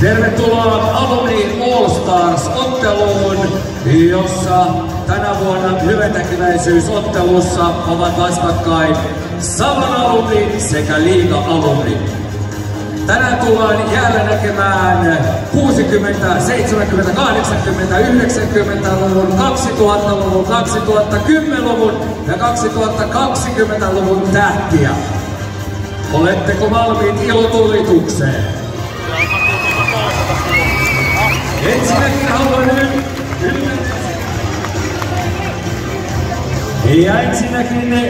Tervetuloa Alumni All Stars-otteluun, jossa tänä vuonna lyhentäkiväisyysottelussa ovat vastakkain Savon Alumni sekä Liiga Alumni. Tänään tullaan jälleen näkemään 60-, 70-, 80-, 90-luvun, 2000-luvun, 2010-luvun ja 2020-luvun tähtiä. Oletteko valmiit ilotulitukseen? Ensinnäkin haluan nyt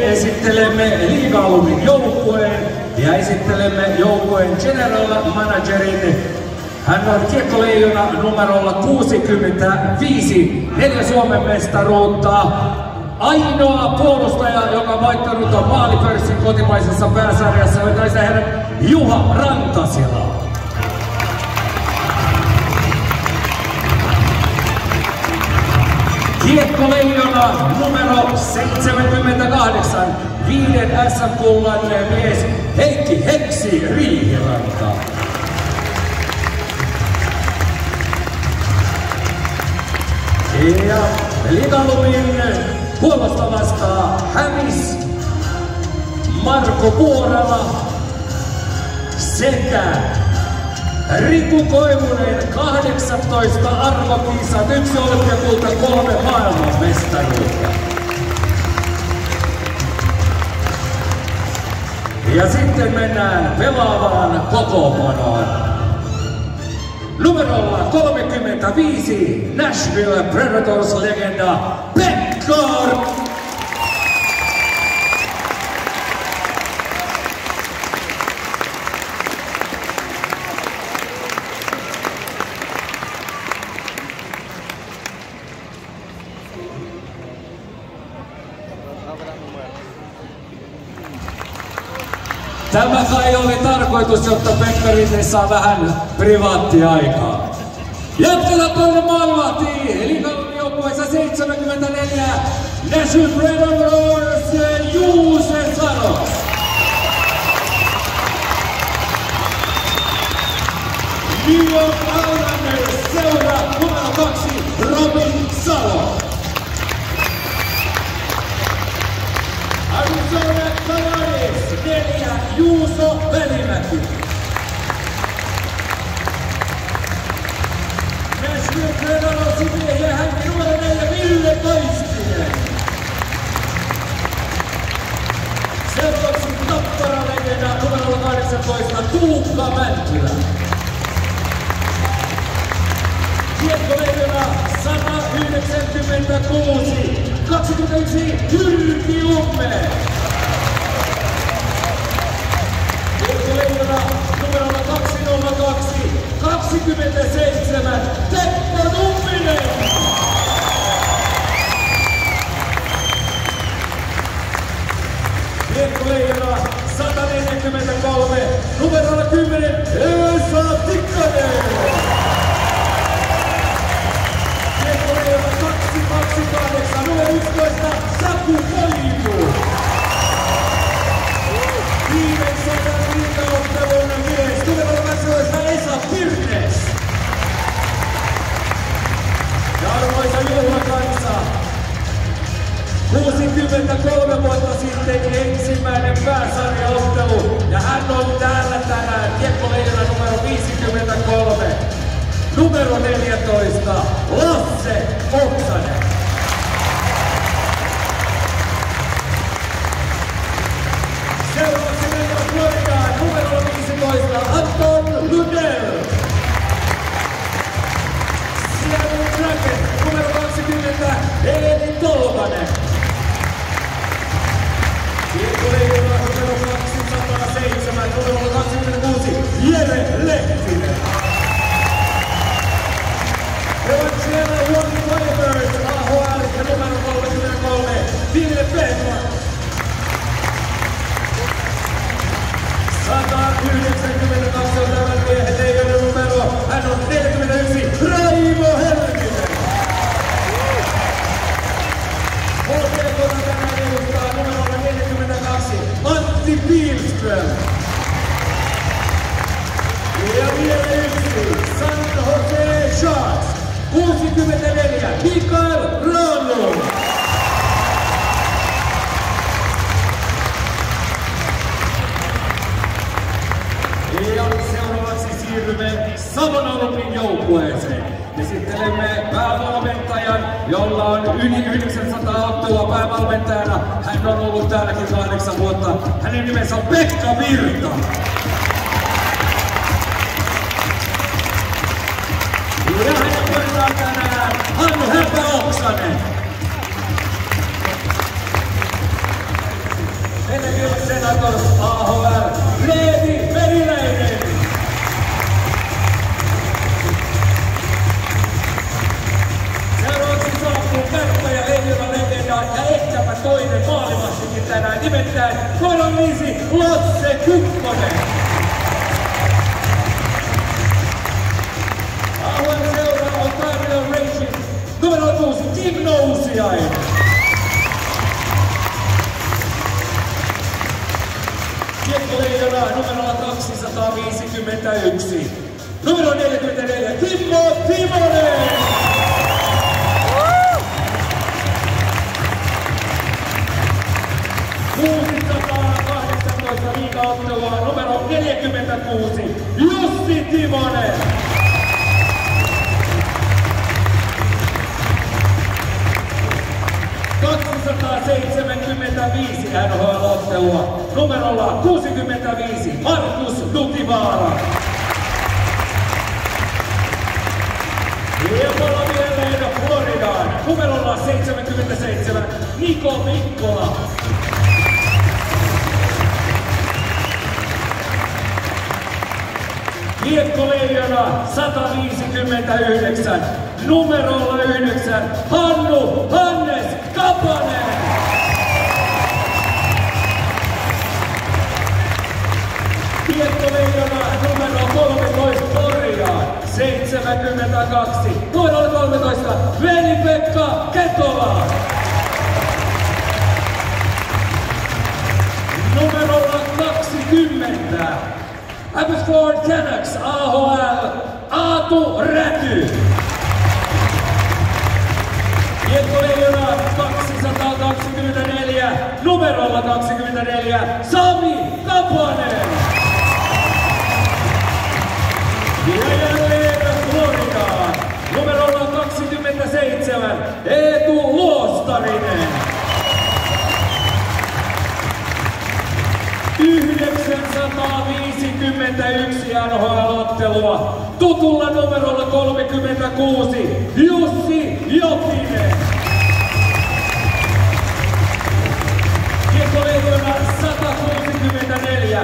esittelemme Liiga Alumnin joukkueen ja esittelemme joukkueen general managerin. Hän on kiekkoleijona numerolla 65, 4 Suomen mestaruutta. Ainoa puolustaja, joka on voittanut maalipörssin kotimaisessa pääsarjassa, on naisen herran Juha Rantasila. Kiekkoleijona numero 78, 5 SM-kullan mies Heikki Heksi Riihiranta. Ja Liiga Alumnin puolustavasta hävis Marko Vuorala sekä Riku Koivunen, 18 arvokisat, 1 olympiakulta, 3 maailmanmestaruutta. Ja sitten mennään pelaavaan kokoonpanoon. Numerolla 35, Nashville Predators-legenda Pekka. Tämä kai oli tarkoitus, jotta Pekka Rinne saa vähän privaattiaikaa. Jatketaan tuonne maalivahtiin, Liiga Alumnin joukkueessa 74, Nashville Predators, Juuse Saro. New York Islanders seura numero 2, Robin Salo. Arizona Coyotes, 4, Juuso Velimäki. Nashville Predators miehiä hänkin numero 4, Ville Koistinen. Seuraavaksi Tappara-legenda numero 18, Tuukka Mänttylä. Kiekkoleijona 196, 21, Jyrki Lumme. Kiekkoleijona numerolla 202, 27, Teppo Numminen. Kiekkoleijona 143, numerolla 10, Esa Tikkanen. 228, numero 11, Saku Koivu. Viimeisen liigaottelun mies, numero 12, Esa Pirnes. Ja arvoisa juhlakansa, 63 vuotta sitten ensimmäinen pääsarjaottelu, ja hän on täällä tänään, kiekkoleijona numero 53. Numero 14, Lasse Oksanen. Seuraavaksi mennään Floridaan, numero 15, Anton Lundell. Seattle Kraken, numero 20, Eeli Tolvanen. Kiekkoleijona numero 207, numero 26, Jere Lehtinen. Siellä Luonnin Flyers, AHL ja numero 33, Ville Peetman. 192 on tämän miehen leijonen numero, hän on 41, Raimo Helkinen. HPK:ta tänään edustaa numerolla 42, Antti Pihlström. Ja vielä yksi. joukkueeseen. Esittelemme päävalmentajan, jolla on yli 900 ottelua päävalmentajana. Hän on ollut täälläkin 8 vuotta. Hänen nimensä on Pekka Virta. Ja hänen puolestaan tänään Hannu Häpä-Oksanen. Television Senators AHL Leevi Meriläinen. Seuraavaksi saapuu Kärppä ja Leijonan legenda ja ehkäpä toinen maalivastikin tänään, nimittäin numero 5 Lasse Kukkonen. AHL seuraa on Taimilla Racing numero 6 Kim Nousiainen. Kiekkoleijona numero 251. Numero 44 Kimmo Timonen. Liigaottelua numero 46 Jussi Timonen. NHL-ottelua numerolla 65 Markus Dutivaara. Hiemolla mieleen Floridaan numerolla 77 Niko Mikkola. Kiekkoleijona 159 numerolla 9 Hannu Hannes Kapanen. Kiekkoleijona numero 13 Porjaan 72 numerolla 13 Veli-Pekka Ketola. Numerolla 20 Abbotsford Canucks AHL Aatu Räty. Kiekkoleijona 224 numerolla 24 Sami Kapanen. Ja jälleen Floridaan numerolla 27 Eetu Luostarinen. 951 NHL-ottelua tutulla numerolla 36 Jussi Jokinen. Kiekkoleijona 164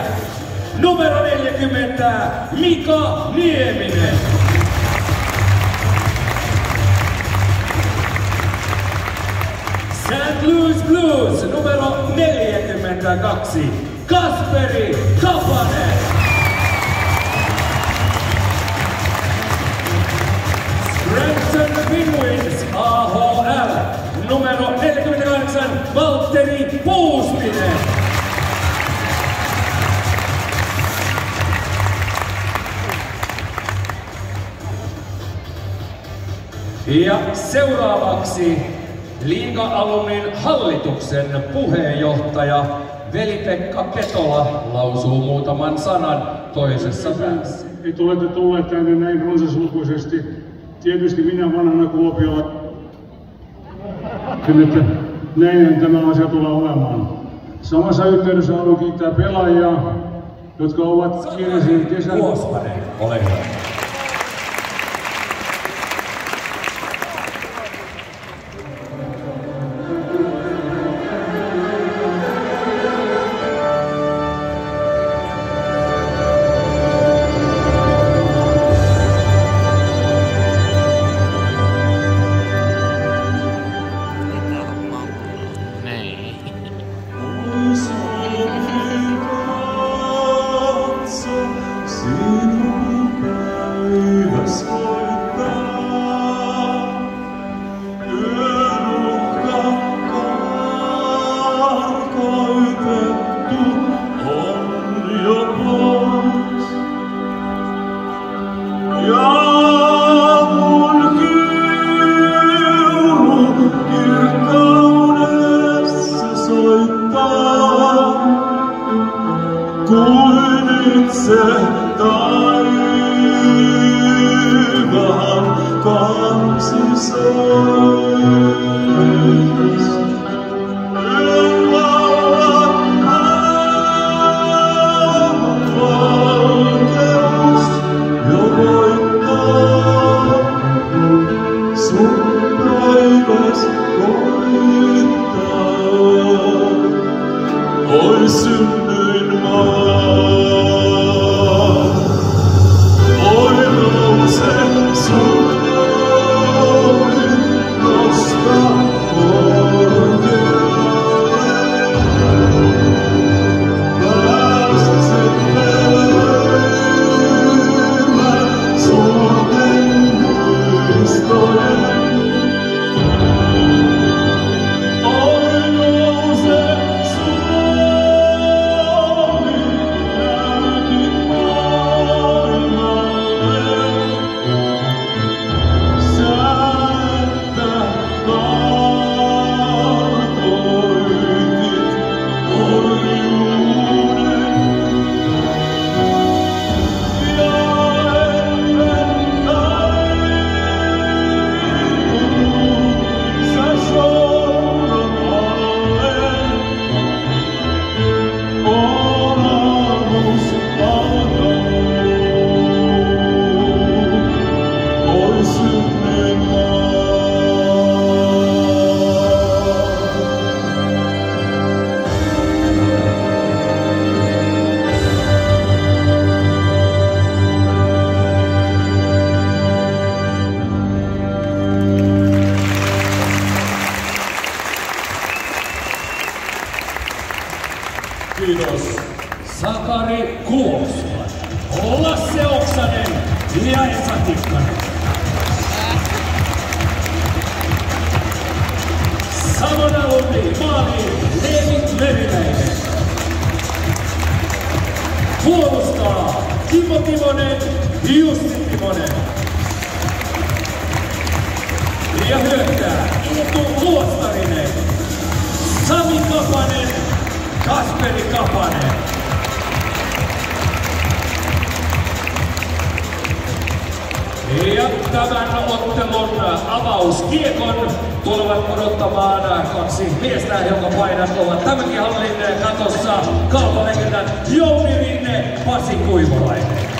numero 40 Mika Nieminen. St. Louis Blues numero 42 Kasperi Kapanen. Scranton Penguins AHL numero 48 Valtteri Puustinen. Ja seuraavaksi Liiga-Alumin hallituksen puheenjohtaja Veli-Pekka Ketola lausuu muutaman sanan toisessa päässä. Että olette tulleet tänne näin runsaslukuisesti. Tietysti minä vanhana Kuopiolla, että näin tämä asia tulee olemaan. Samassa yhteydessä haluan kiittää pelaajia, jotka ovat kiireisen kesän... Kuospanen, ole hyvä. Kuin itse taivaan. puolustaa Kimmo Timonen, Jussi Timonen. Ja hyökkää Eetu Luostarinen, Sami Kapanen, Kasperi Kapanen. Ja tämän ottelun avauskiekon tulevat odottamaan kaksi miestä, jonka painat ovat tämänkin hallin katossa. Kalpalegendan Jouni Rinne, Pasi Kuivolainen.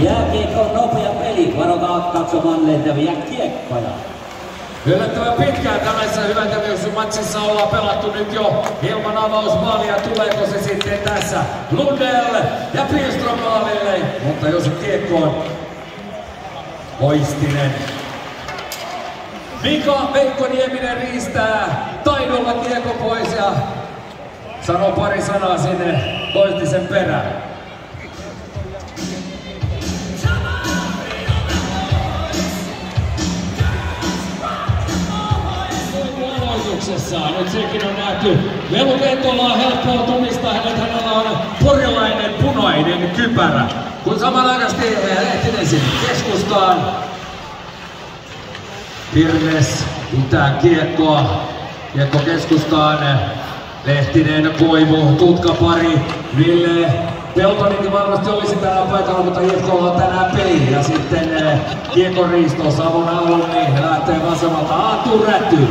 Jääkiekko on nopea peli, varokaa katsomaan lentäviä kiekkoja. Yllättävän pitkään tällaisessa hyväntekeväisyysmatsissa ollaan pelattu nyt jo ilman avausmaalia. Tuleeko se sitten tässä Lundell ja Pilström maalille? Mutta jos kiekko on Oistinen. Mika Veikko Nieminen riistää taidolla kiekko pois ja sanoo pari sanaa sinne Oistisen perään. Nyt sekin on nähty. Velu Ventola on helppoa tunnistaa hänet. Hänellä on porilainen punainen kypärä. Kun samanaikaisesti Lehtinen sinne keskustaan. Pirnes pitää kiekkoa. Kiekko keskustaan. Lehtinen, Koivu, tutkapari. Ville Peltoninkin varmasti olisi täällä paikalla, mutta IFK:lla on tänään peli. Ja sitten kiekon riisto Savon Alumni lähtee vasemmalta. Aatu Räty.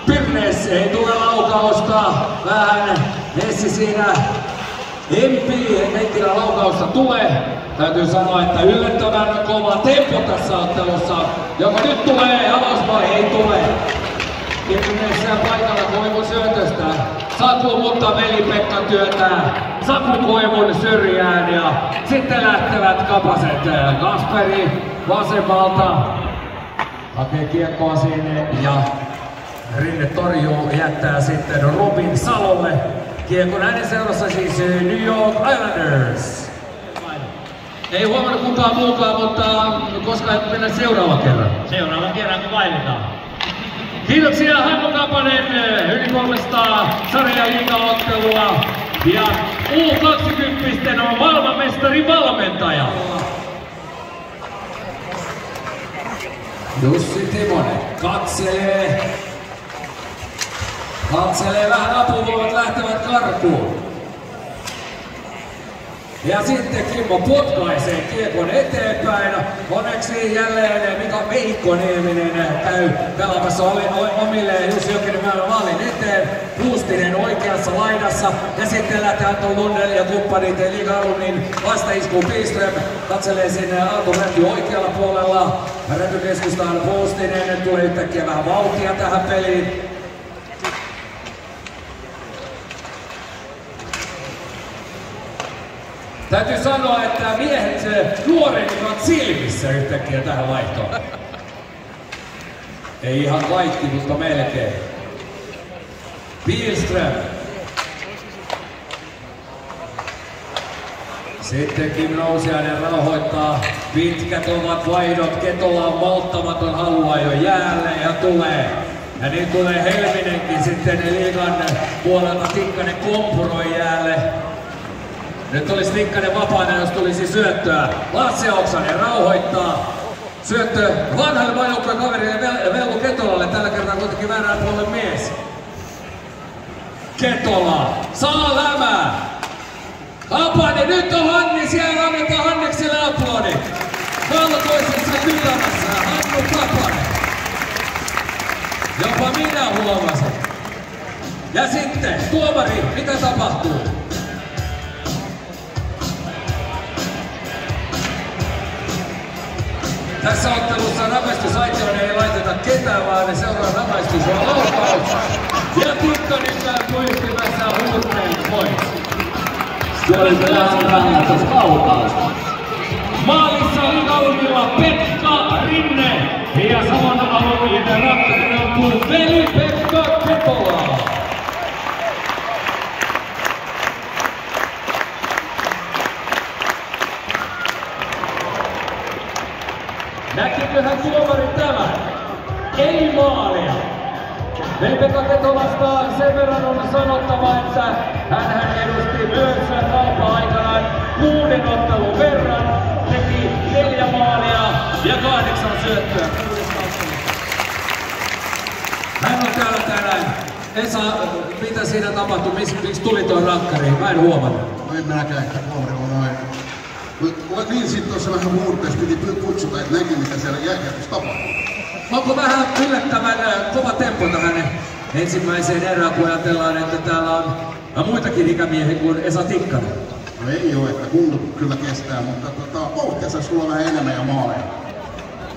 Pirnes ei tule laukausta, vähän Hessi siinä empii, ei kyllä laukausta tule. Täytyy sanoa, että yllättävän kova tempo tässä ottelussa. Joko nyt tulee alas vai ei tule. Pirnes paikalla Koivun syötöstä. Saku, mutta Veli-Pekka työntää Saku Koivun syrjään ja sitten lähtevät Kapaset. Kasperi vasemmalta hakee kiekkoa sinne ja Rinne torjuu, jättää sitten Robin Salolle. Kiekon hänen seurassa siis New York Islanders. Ei huomannut kukaan muukaan, mutta koska mennään seuraavan kerran? Seuraavan kerran kun vaihdetaan. Kiitoksia Hannu Kapanen yli 300 sarjaliigaottelua. Ja U20 on maailmanmestari valmentaja. Jussi Timonen katselee vähän apuvoimat lähtevät karkuun. Ja sitten Kimmo potkaisee kiekon eteenpäin. Onneksi jälleen Mika Veikko Nieminen käy pelaamassa omille Jussi Jokinen maalin eteen. Puustinen oikeassa laidassa ja sitten lähtee Anton Lundell ja kumppanit Liiga-Alumnin vastaiskuun. Pilström katselee sinne Aatu Räty oikealla puolella. Räty keskustaan Puustinen, tulee yhtäkkiä vähän vauhtia tähän peliin. Täytyy sanoa, että miehet nuorenivat silmissä yhtäkkiä tähän vaihtoon. Ei ihan kaikki, mutta melkein. Pilström. Sitten Kim Nousiainen rauhoittaa. Pitkät ovat vaihdot. Ketola on malttamaton, haluaa jo jäälle ja tulee. Ja niin tulee Helminenkin sitten liigan puolelta. Tikkanen kompuroi jäälle. Nyt olisi Tikkanen vapaana, jos tulisi syöttöä. Lasse Oksanen rauhoittaa. Syöttö vanhalle maajoukkueen kaverille Vellu Ketolalle. Tällä kertaa kuitenkin väärään puolelle mies. Ketola saa lämää. Apani, nyt on Hanni siellä, annetaan Hannekselle aplodit. Valkoisessa kylämässä Hannu Tapanen. Jopa minä huomasin. Ja sitten, tuomari, mitä tapahtuu? Tässä ottelussa rangaistusaitioon ei laiteta ketään, vaan seuraa rangaistus on laukaus. Ja Tikkanen käy pyyhkimässä huurteen pois. Suoritetaan rangaistuslaukaus. Maalissa oli kaunilla Pekka Rinne ja saman alueen rakkainen on tullut Veli-Pekka Ketola. Näkiköhän tuomari tämän? Ei maalia. Veli-Pekka Ketolasta sen verran on sanottava, että hän edusti myös Raupa-aikanaan 6 ottelun verran. Teki 4 maalia ja 8 syöttöä. Hän on täällä tänään. Esa, mitä siinä tapahtui? Miksi tuli tuo rakkari? Mä en huomannut. No en minäkään ehkä kohdalla noin. Mutta niin sit tuossa vähän muurteessa piti kutsuta, että näki mitä siellä jääkiekossa tapahtui. Onko vähän yllättävän kova tempo tähän ensimmäiseen erään, kun ajatellaan, että täällä on muitakin ikämiehiä kuin Esa Tikkanen? No ei oo, että kunto kyllä kestää, mutta vauhtia sulla on vähän enemmän ja maaleja.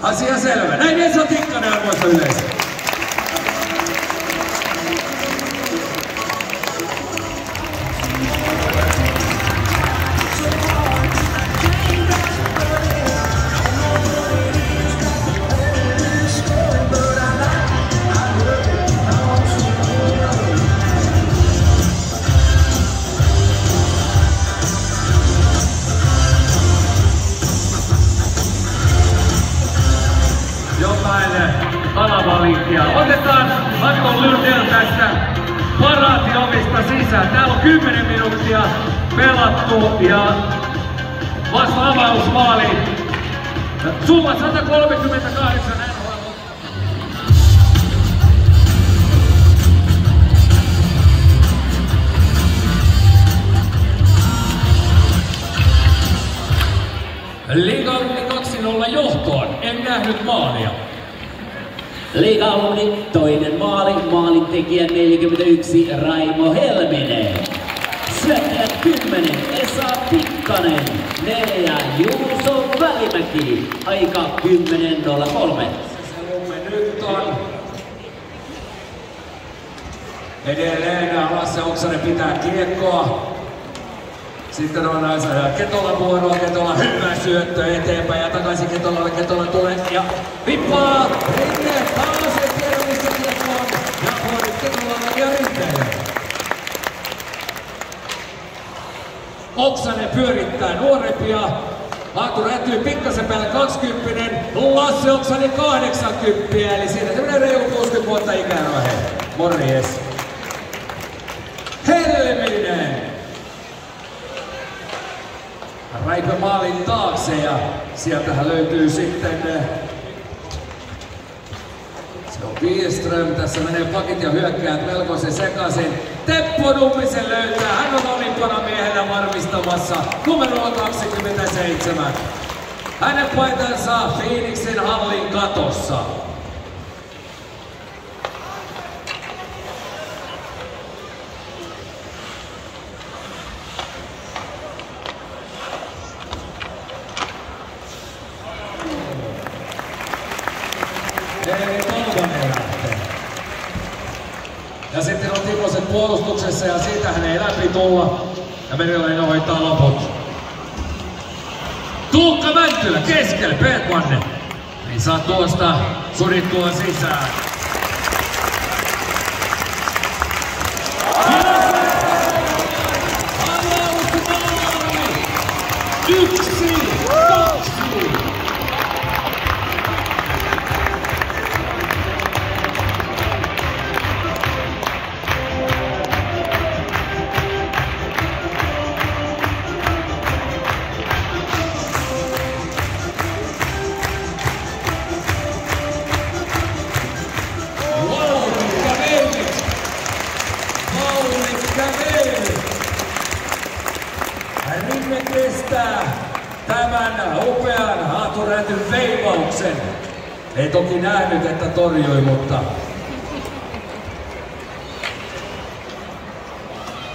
Asia selvä. Näin Esa Tikkanen, arvoisa yleisö. Otetaan Anton Lundell tästä paraatiovista sisään. Täällä on 10 minuuttia pelattu ja vasta avausmaali. Summa 138 NHL. Liiga-alumni 2-0 johtoon. En nähnyt maalia. Liiga-alumni toinen maali, maalintekijä 41 Raimo Helminen. Syöttäjät 10 Esa Tikkanen, 4 Juuso Välimäki, aika 10.03. Se nyt on. Edelleen Lasse Oksanen pitää kiekkoa. Sitten on Ketola vuoroa, Ketola hyvä syöttö eteenpäin ja takaisin Ketolalle, Ketola tulee ja vippaa! Rinne taas ei tiedä missä kiekko on ja vuorit Ketolalle ja Rinteelle. Oksanen pyörittää nuorempia. Aatu rätyy pikkasen päälle 20, Lasse Oksanen 80, eli siinä tämmönen reilu 60 vuotta ikäeroa he. Morjes. Helminen! Raipe maalin taakse ja sieltähän löytyy sitten se on Bieström, tässä menee pakit ja hyökkäät melkoisen sekaisin. Teppo Nummisen löytää, hän on olimpana miehenä varmistamassa numero 27. Hänen paitansa Phoenixin hallin katossa. Ja sitten on Timoset puolustuksessa ja siitä hän ei läpi tulla. Ja Meriläinen hoitaa loput. Tuukka Mäntylä keskelle, Bergmanne. Ei saa tuosta surittua sisään. Saroksen. Ei toki nähnyt, että torjui, mutta...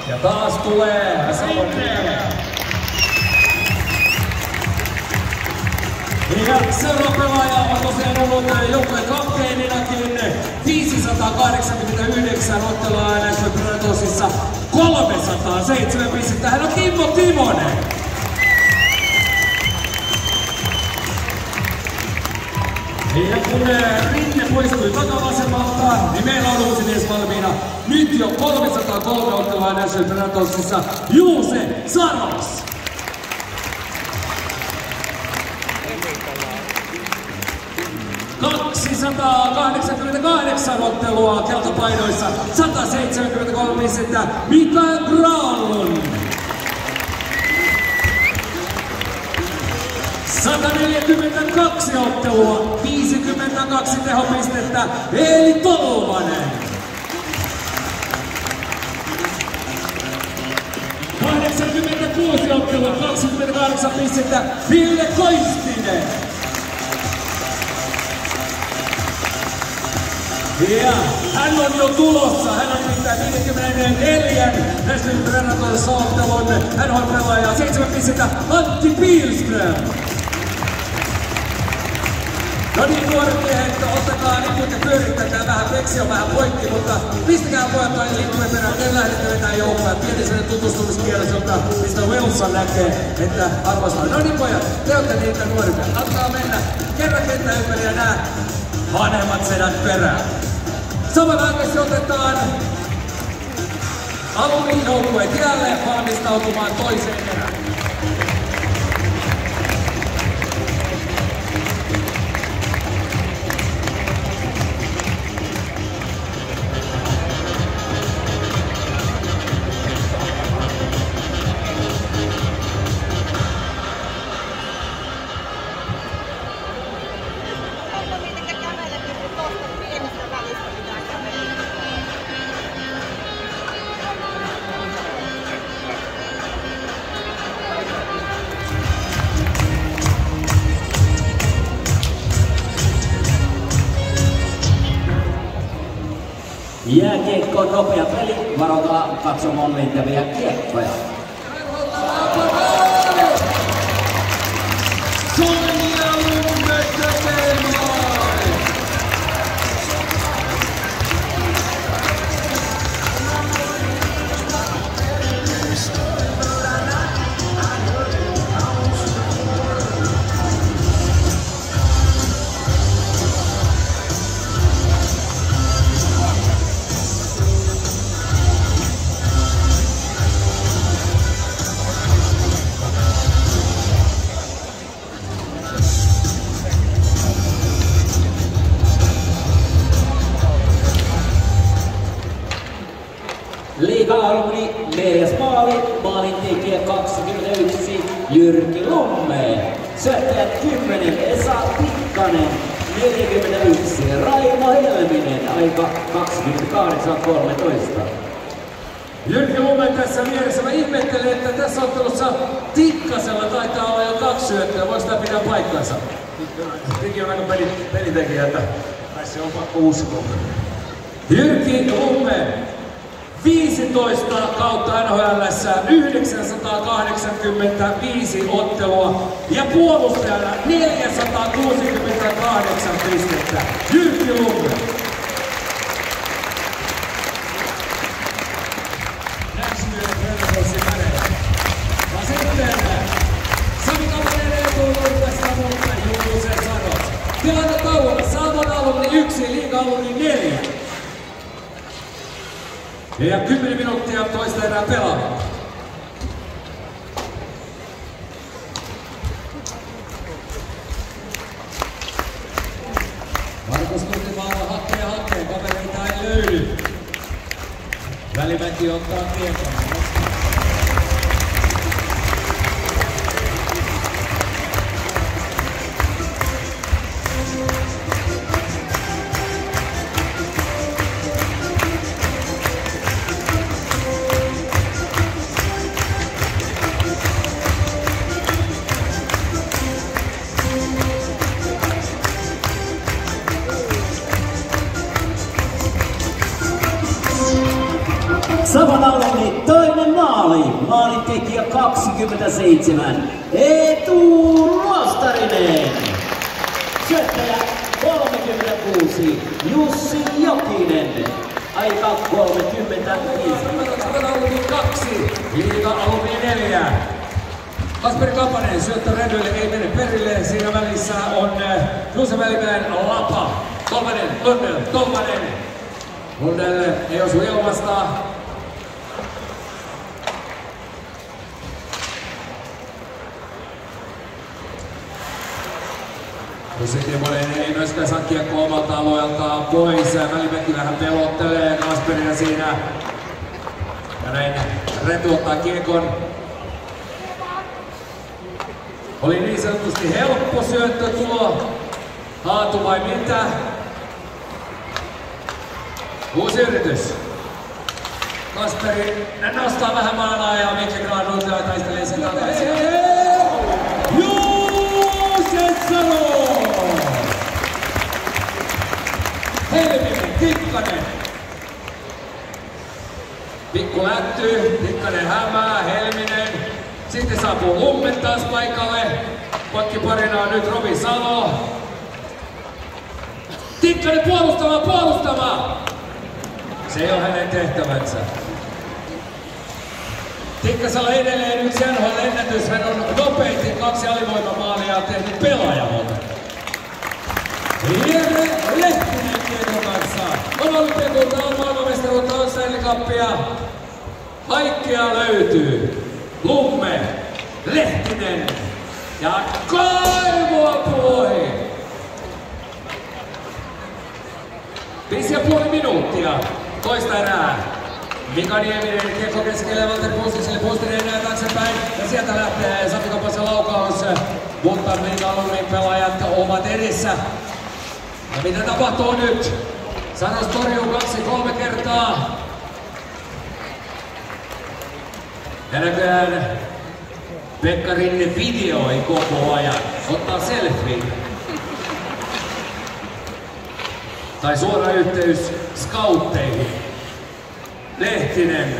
Ja taas tulee Salonen. Ja seuraava pelaaja on tosiaan ollut joukkueen kapteeninakin 589 ottelua näissä Predatorssissa 307 pistettä. Hän on Kimmo Timonen. Ja kun Rinne poistui takavasemmalta, niin meillä on uusi mies valmiina. Nyt jo 303 ottelua näissä Predatorssissa Juuse Saros. ...288 ottelua keltapainoissa, 173 pistettä Mikael Granlund. 142 ottelua, 52 tehopistettä Eeli Tolvanen. 86 ottelua, 28 pistettä Ville Koistinen. Ja hän on jo tulossa, hän on nimittäin 54 Wrestling Predators ottelun NHL-pelaaja, 7 pistettä Antti Pihlström. No niin, nuoret miehet, ottakaa liput ja pyörittäkää vähän, peksi on vähän poikki, mutta pistäkää pojat tai lippujen perään, te lähdette vetää joukkoja. Pieni sellainen tutustumiskielessä, mistä Wilson näkee, että arvostaa. No niin pojat, te olette niitä nuoria. Antaa mennä kerran kentän ympäri ja nää vanhemmat sedät perään. Samanaikaisesti otetaan Alumijoukkueet jälleen valmistautumaan toiseen erään. Jääkiekko on nopea peli, varokaa katsomaan lentäviä kiekkoja. Liiga-alumni, neljäs maalin tekijä 21 Jyrki Lumme, syöttäjät 10 Esa Tikkanen, 41 Raimo Helminen, aika 28.13. Jyrki Lumme tässä vieressä. Mä ihmettelen, että tässä ottelussa Tikkasella taitaa olla jo 2 syöttöä. Voiko tämä pitää paikkansa? Tikki on aika pelitekijä, että tässä on pakko uskoa. Jyrki Lumme. 15 kautta NHL:ssä 985 ottelua ja puolustajana 468 pistettä. Jyrki Lumme. Ja sitten Sami Kapanen etuudesta muuta Juuse Saros. Tilanne tauolla. Salmon alumni 1, liiga-alumni 4. Ja 10 minuuttia toista erää pelaamatta. Markus Kurtimaalla hakee, kavereita ei löydy. Välimäki ottaa tietoa. Savonalli toinen maali. Maalintekijä 27. Eetu Ruostarinen. Syöttäjä 36. Jussi Jokinen. Aika 35. Savonalli 2. Liiga Alumi 4. Kasperi Kapanen syöttö Redylle, ei mene perille. Siinä välissä on Juuse Välimäen Lapa. Tolvanen, Lundell, Tolvanen. Lundell ei osu ilmasta. Jussi Timonen ei myöskään saa kiekkoa omalta alueeltaan pois. Välimäki vähän pelottelee Kasperia siinä. Ja näin Rety ottaa kiekon. Oli niin sanotusti helppo syöttö tuo. Haatu vai mitä? Uusi yritys. Kasperi nostaa vähän maanaa ja Mikki Granlund taistelee sen takaisin. Juuse Salo! Helminen, Tikkanen. Pikku lätty, Tikkanen hämää, Helminen. Sitten saapuu Lumme taas paikalle. Pakkiparina on nyt Robi Salo. Tikkanen puolustamaan! Se ei ole hänen tehtävänsä. Tikkasella edelleen yksi NHL-ennätys. Hän on nopeiten 2 alivoimamaalia tehnyt pelaajavalta. Jere Lehtinen kiekon kanssa. On olympiakultaa, on maailmanmestaruutta, on Stanley Cupia. Kaikkea löytyy. Lumme, Lehtinen ja Kaivoa ohi. 5,5 minuuttia. Toista erää. Mika Nieminen kiekko keskelle Valtteri Puustiselle. Puustinen enää taaksepäin. Ja sieltä lähtee Sami Kapasen laukaus. Mutta Liiga Alumin pelaajat ovat edessä. Ja mitä tapahtuu nyt? Saros torjuu 2-3 kertaa. Ja näköjään Pekka Rinne videoi koko ajan. Ottaa selfie. Tai suora yhteys scoutteihin. Lehtinen.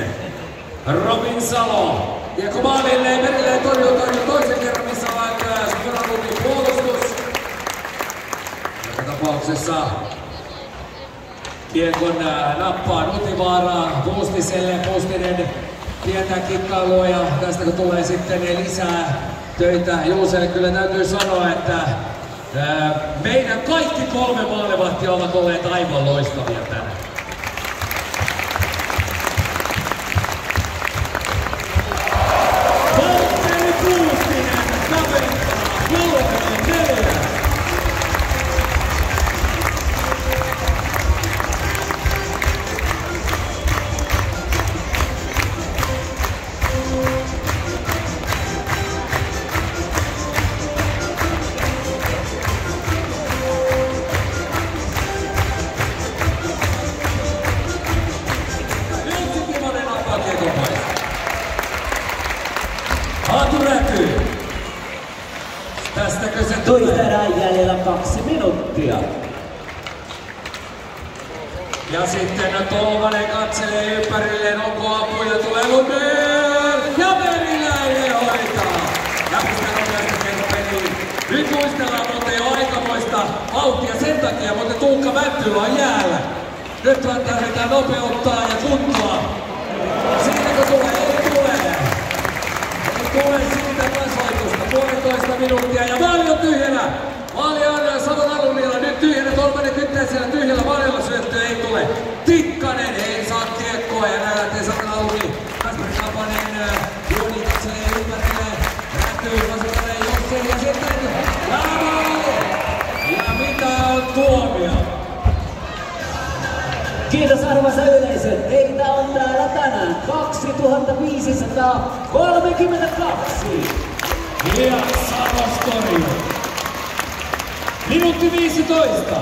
Robin Salo. Kiekko maalille. Merilleen torjuu toisen kerran, missä on Granlundin puolustus. Joka tapauksessa kiekon nappaa Nutivaara Puustiselle. Puustinen pientä kikkailua ja tästä kun tulee sitten lisää töitä Juuselle, kyllä täytyy sanoa, että meidän kaikki 3 maalivahtia ovat olleet aivan loistavia tänään. Valtteri Puustinen kaventaa 3-4. Tästäkö se Toista erää jäljellä 2 minuuttia. Ja sitten Tolvanen katselee ympärilleen, onko apuja, tulee Lundell! Ja Meriläinen hoitaa! Ja pistää nopeasti kiekko peliin. Nyt muistellaan muuten jo aikamoista vauhtia sen takia, mutta Tuukka Mäntylä on jäällä. Nyt tarvitaan nopeuttaa ja kuntoa. Siitäkö tulee? Ei tule! Ei tule siitä tasoitusta. 1,5 minuuttia ja maali on tyhjänä. Maali on Savonalumilla nyt tyhjänä. Tolvanen kyttää siellä tyhjällä. Maalilla syöttöä ei tule. Tikkanen ei saa kiekkoa ja näin lähtee Savonalumi. Kasperi Kapanen juoni katselee ympärille. Rätyy vasemmalle Jussi ja sitten maali! Ja mitä on tuomio? Kiitos arvoisa yleisö. Teitä on täällä tänään 2532. Ja Saros torjuu. Minuutti 15.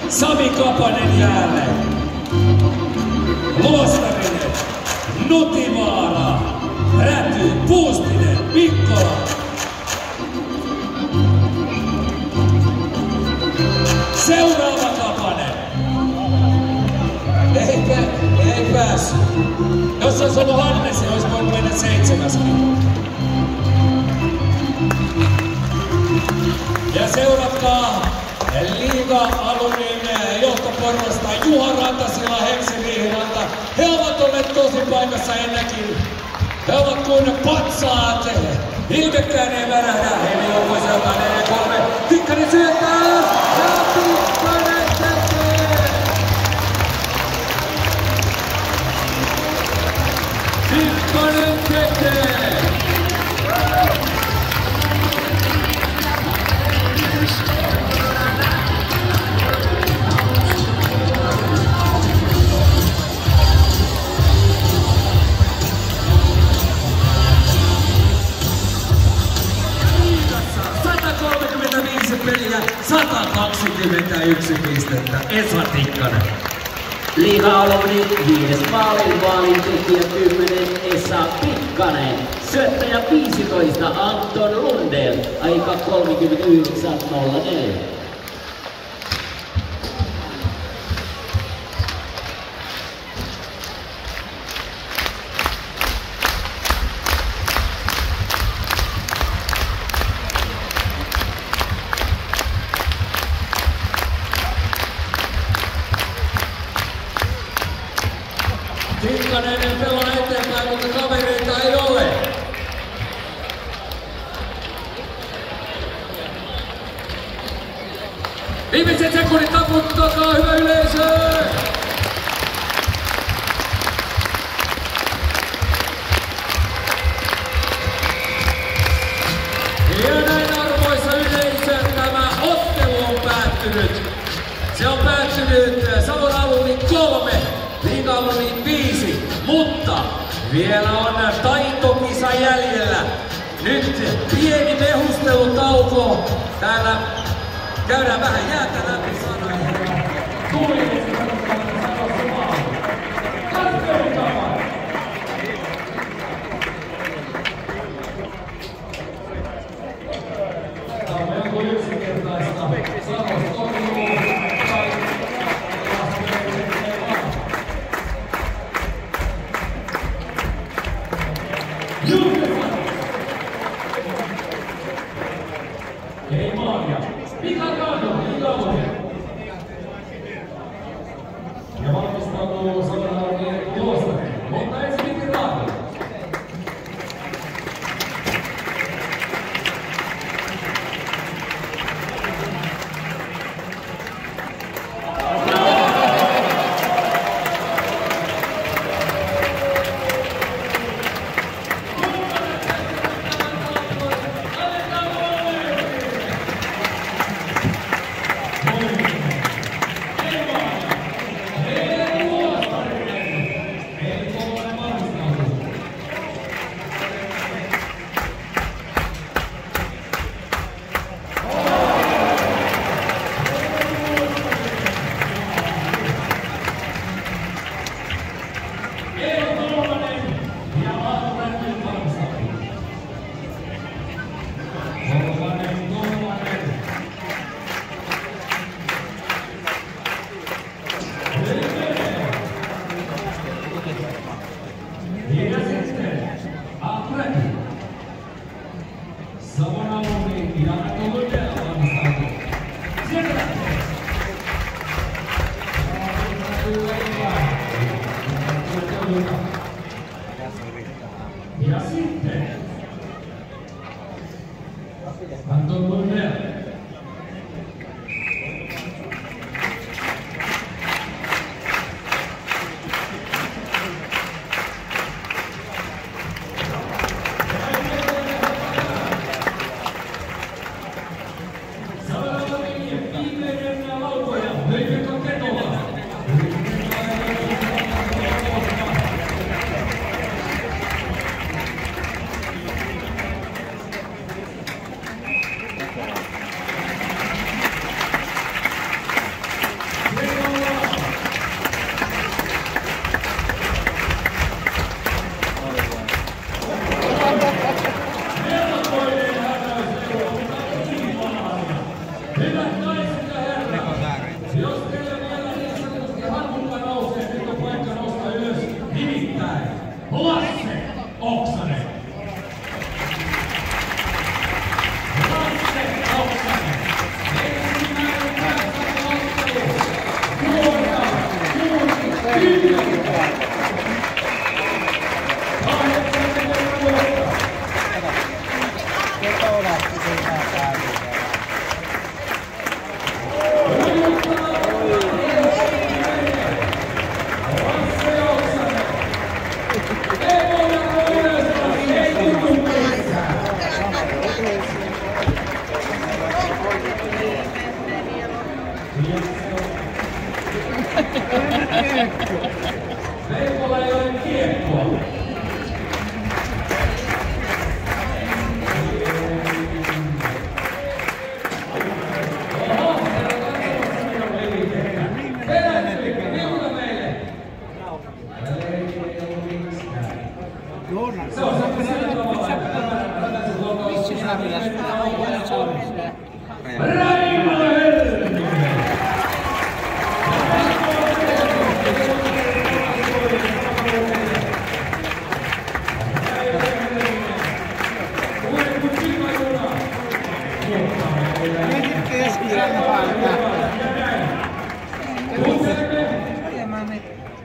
Sami Kapanen jäälle. Luostarinen, Nutivaara, Räty, Puustinen, Mikkola. Seuraava Kapanen. ei päässyt. Jos olisi ollut Hannes, niin olisi voinut mennä 7. Ja seuratkaa Liiga-alunin johtoporrasta Juha Rantasila, Heksi Riihiranta. He ovat olleet tosi paikassa ennenkin. He ovat kuin patsaat. Ilmekään ei värähdä. Eli joukoiselta 4-3. Tikkanen syöttää. Ja Tikkanen tekee. Tikkanen tekee. Peliä 121 pistettä. Esa Tikkanen. Liiga-alunin 5. maalintekijä 10 Esa Tikkanen. Syöttäjä 15 Anton Lundell. Aika 39.04. Tikkanen pelaa eteenpäin, mutta kavereita ei ole. Viimeiset sekunnit taputtakaa, hyvä yleisö! Ja näin arvoisa yleisö, tämä ottelu on päättynyt. Se on päättynyt Savon alunin 3. Liiga-alunin 5, mutta vielä on taitokisa jäljellä. Nyt pieni mehustelutauko. Täällä käydään vähän jäätä läpi sanoja. Tämä on melko yksinkertaista. Ei maalia. Mika Kaano, Liiga-alunin. Ja valmistautuu Savon alunin Erik Luostari. Mutta ensin Raahti. Savon alunin ja Anton Lundell valmistautuu. Sieltä lähtee. Ja sitten Anton Lundell. Savon alunin viimeinen Veikolla ei ole kiekkoa. Se on sillä tavalla, että missä sarjassa Raimo Helminen!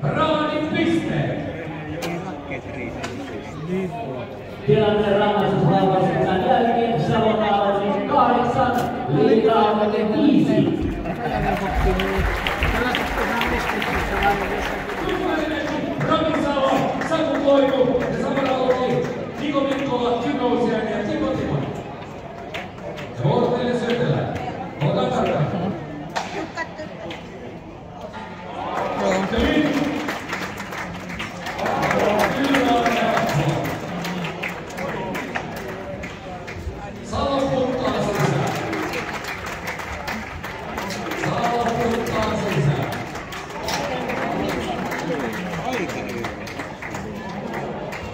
Raadin pisteet! Tilanteen rangaistusvalvauksen jälkeen Savonlinna on 8, Liikaa on 5. Rami Salo, Saku Koivu ja samalla oli Niko Mikkola, Kynousiainen ja Timo Timonen. Ja Vuorotteille Sötelä. Ota tarkkaan. Salo puttaa sisään. Salo puttaa sisään.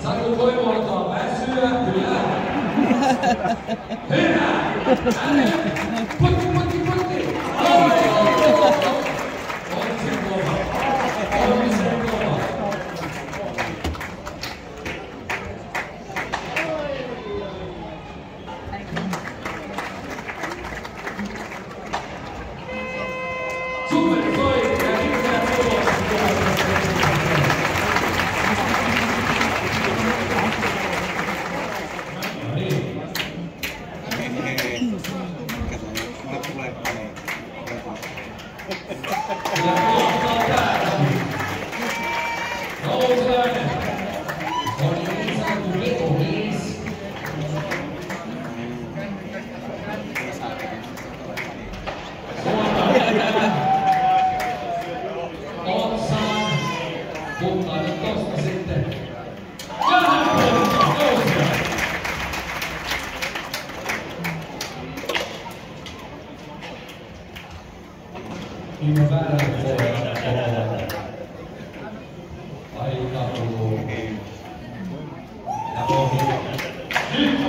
Saku Koivu alkaa väsyä, kyllä. Hyvä! Putti, putti, putti! On se kova. On se kova. Super soi ja mitään tuloksia. Nousiainen on niin sanottu vetomies. Otsan puttaa nyt tosta sitten. Ja hän puttaa Nousiainen. Viime väärän puolella. Aika kuluu. Ja ohi. Nyt!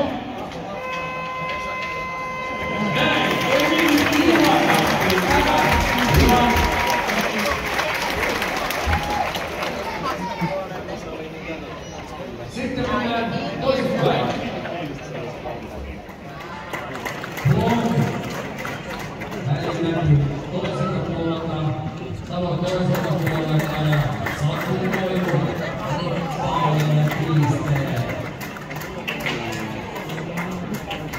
Näin! Sitten mennään toisinpäin. Välimäki toiselta puolelta, Salo toiselta puolelta ja Saku Koivu Paulalle pisteet.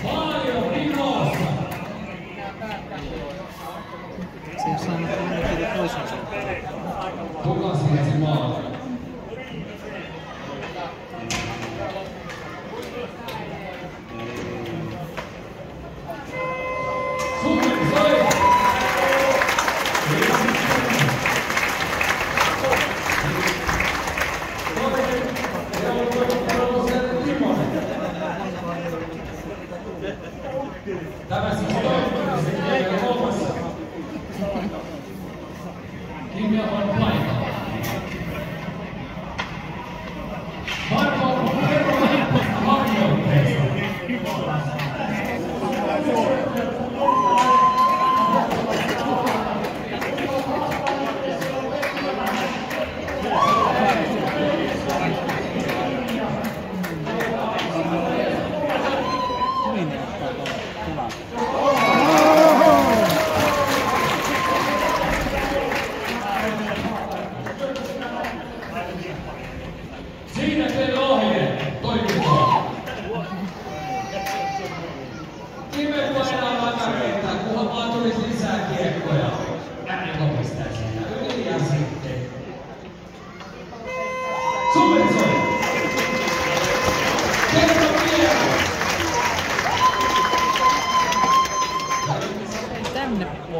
Paljon vinossa! Se ei saanut ainakin toisensa. Kuka siirsi maalle? Super soi! Tämä siis toinen ja kolmas. Kimi on paikalla.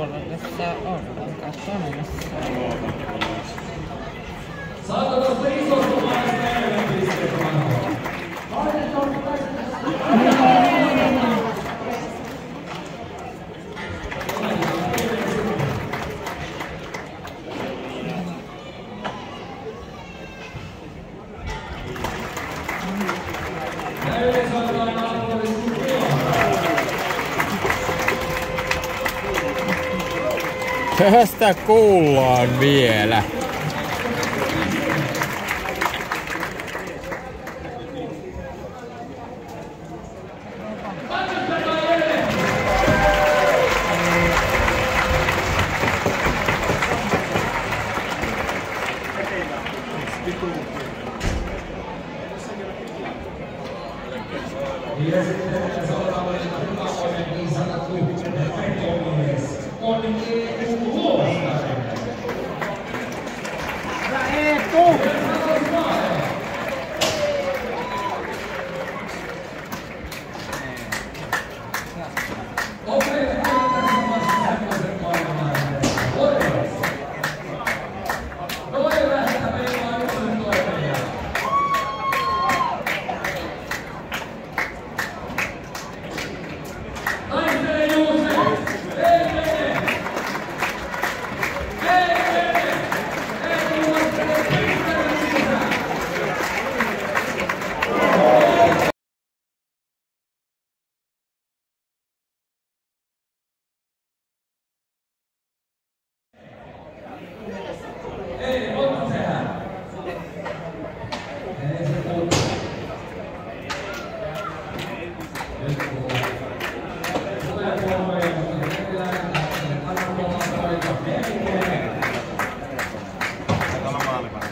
puolelle sitä ollenkaan sanomassa. Saako tuosta isosta maasta 4 pistettä? Tästä kuullaan vielä. Ja sitten seuraavana hyvävoinen niin sanottu vetomies on Eetu Luostainen. Eetu! Ei, ota sehän. Ei se ota. Nyt tulee polveja, mutta tehdään. Anna tuolla poika. Melkein. Täällä on maalipari.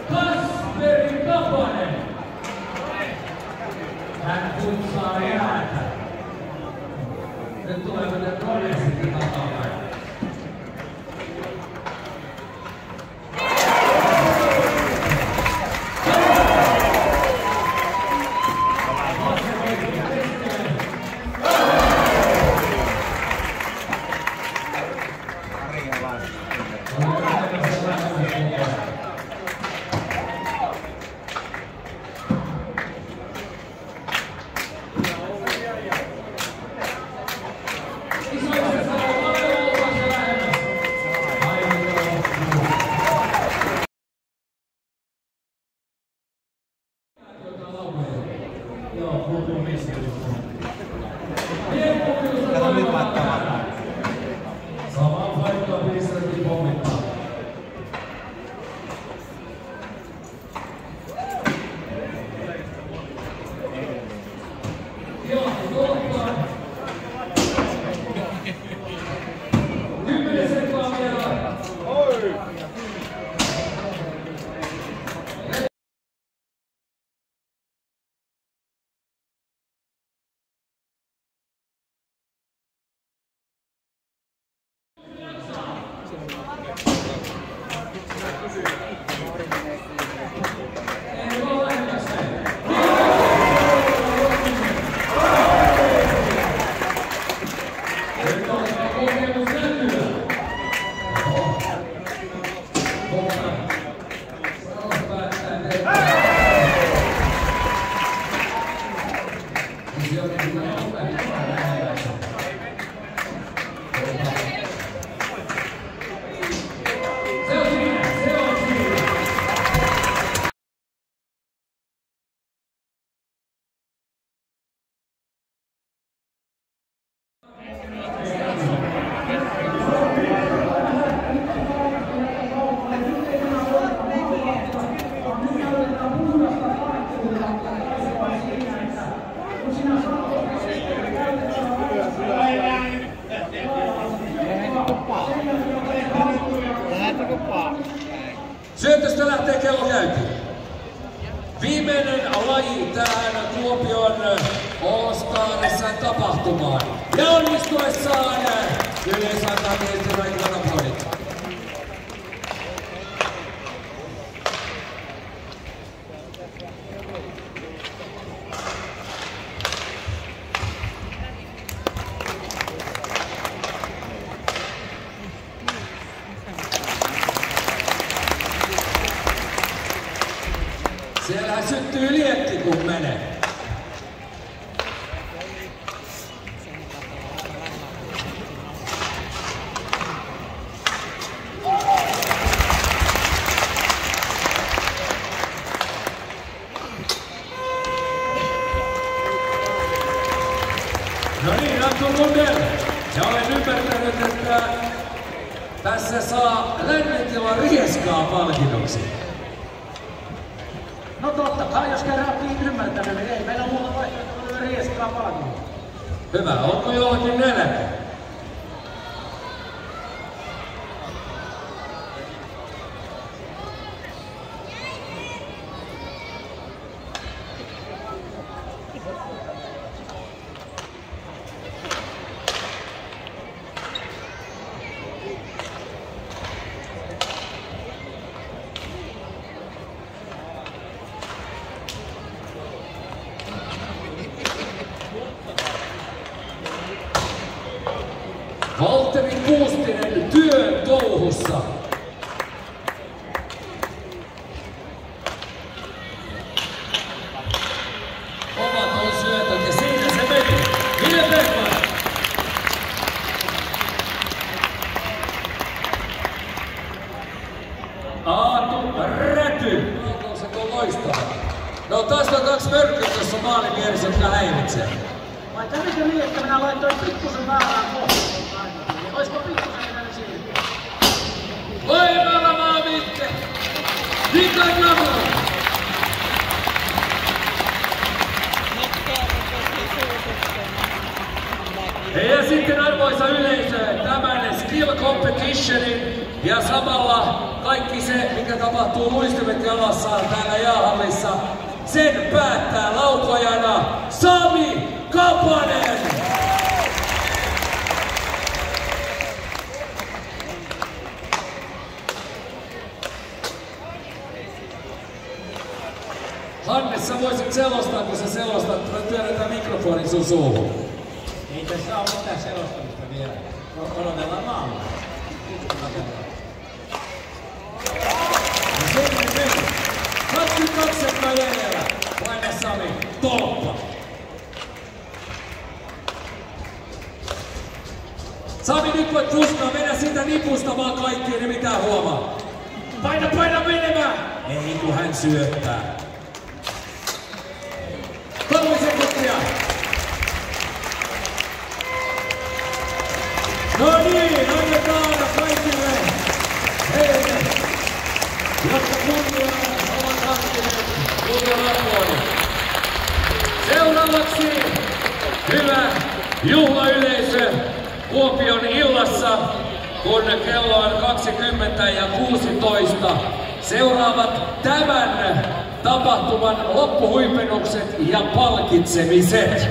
Kasperi Kapanen. Hän putsaa jäätä. Nyt tulee mennä Norjasikin takapäin. Kato nyt laittaa. Samaan paikkaan pistettiin pommittaa. Joo, tuottaa. 10 sekuntia vielä. Oi! joten kello käyntiin. Viimeinen laji tähän Kuopion All-Starissa tapahtumaan. Ja onnistuessaan yleensä antaa tietysti kaikilla aplodit. Siellähän syttyy liekki kun menee. No niin, Anton Lundell. Ja olen ymmärtänyt, että tässä saa lännetilan rieskaa palkinnoksi. No totta kai, jos kerran olet ymmärtänyt, niin ei meillä muuta vaihtoehtoa rieskaa paljon. Hyvä, onko jollakin nälkä? Valtteri Puustinen työn touhussa. Omat on syötön ja siinä se meni. Ville Bergman. Aatu Räty. Laukaukset on loistava. No tästä on kaksi mörkkyä tuossa maalin vieressä, jotka häiritsee. Vai kävikö niin, että minä laitoin pikkusen väärään kohtaan? Olisiko pikkusen pitänyt siinä? Voimalla vaan Mikke! Mika Gramo! Ja sitten arvoisa yleisö, tämän skill competitionin ja samalla kaikki se, mikä tapahtuu luistimet jalassaan täällä jäähallissa, sen päättää laukojana Sami Kapanen! Hannes, sä voisit selostaa, kun sä selostat, työnnetään mikrofonin sun suuhun. Ei tässä ole mitään selostamista vielä. Odotellaan maalla. Ja se meni. 22 sekkaa jäljellä. Paina Sami. Tolppa. Sami, nyt voit puskaa. Mennä siitä nipusta vaan kaikkiin, niin mitään huomaa. Paina menemään! Ei kun hän syöttää. 3 sekuntia. No niin, annetaan kaikille heille, jotka kunniaan ovat hankkineet kunnian. Seuraavaksi hyvä juhlayleisö Kuopion illassa, kun kello on 20:16. Seuraavat tämän tapahtuman loppuhuipennukset ja palkitsemiset.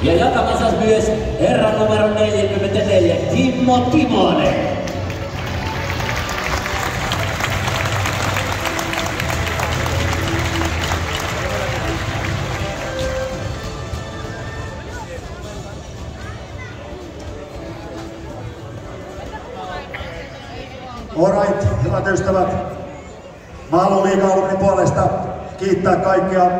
Ja jakamassa myös herran numero 44, Kimmo Timonen. Alright, hyvät ystävät. Mä haluan Liiga Alumin puolesta kiittää kaikkia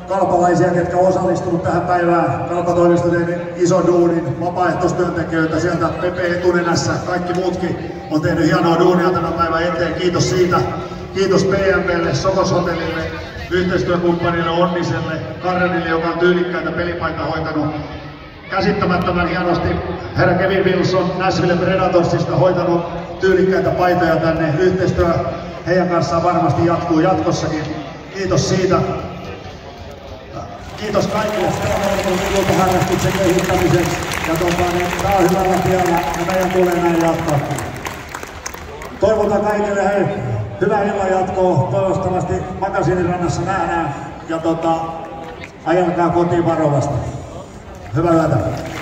kalpalaisia, ketkä on osallistunut tähän päivään. Kalpatoimisto tehnyt ison duunin, vapaaehtoistyöntekijöitä sieltä Pepe etunenässä. Kaikki muutkin on tehnyt hienoa duunia tämän päivän eteen. Kiitos siitä. Kiitos PM:lle, Sokos Hotellille, yhteistyökumppanille Onniselle, Karrenille, joka on tyylikkäitä pelipaita hoitanut käsittämättömän hienosti. Herra Kevin Wilson Nashville Predatorsista hoitanut tyylikkäitä paitoja tänne. Yhteistyö heidän kanssaan varmasti jatkuu jatkossakin. Kiitos siitä. Kiitos kaikille iltaharrastuksen kehittämiseksi. Ja tää on hyvällä tiellä ja meidän tulee näin jatkaa. Toivotan kaikille hyvää illan jatkoa. Toivottavasti Makasiinirannassa nähdään. Ja ajelkaa kotiin varovasti. Hyvää yötä.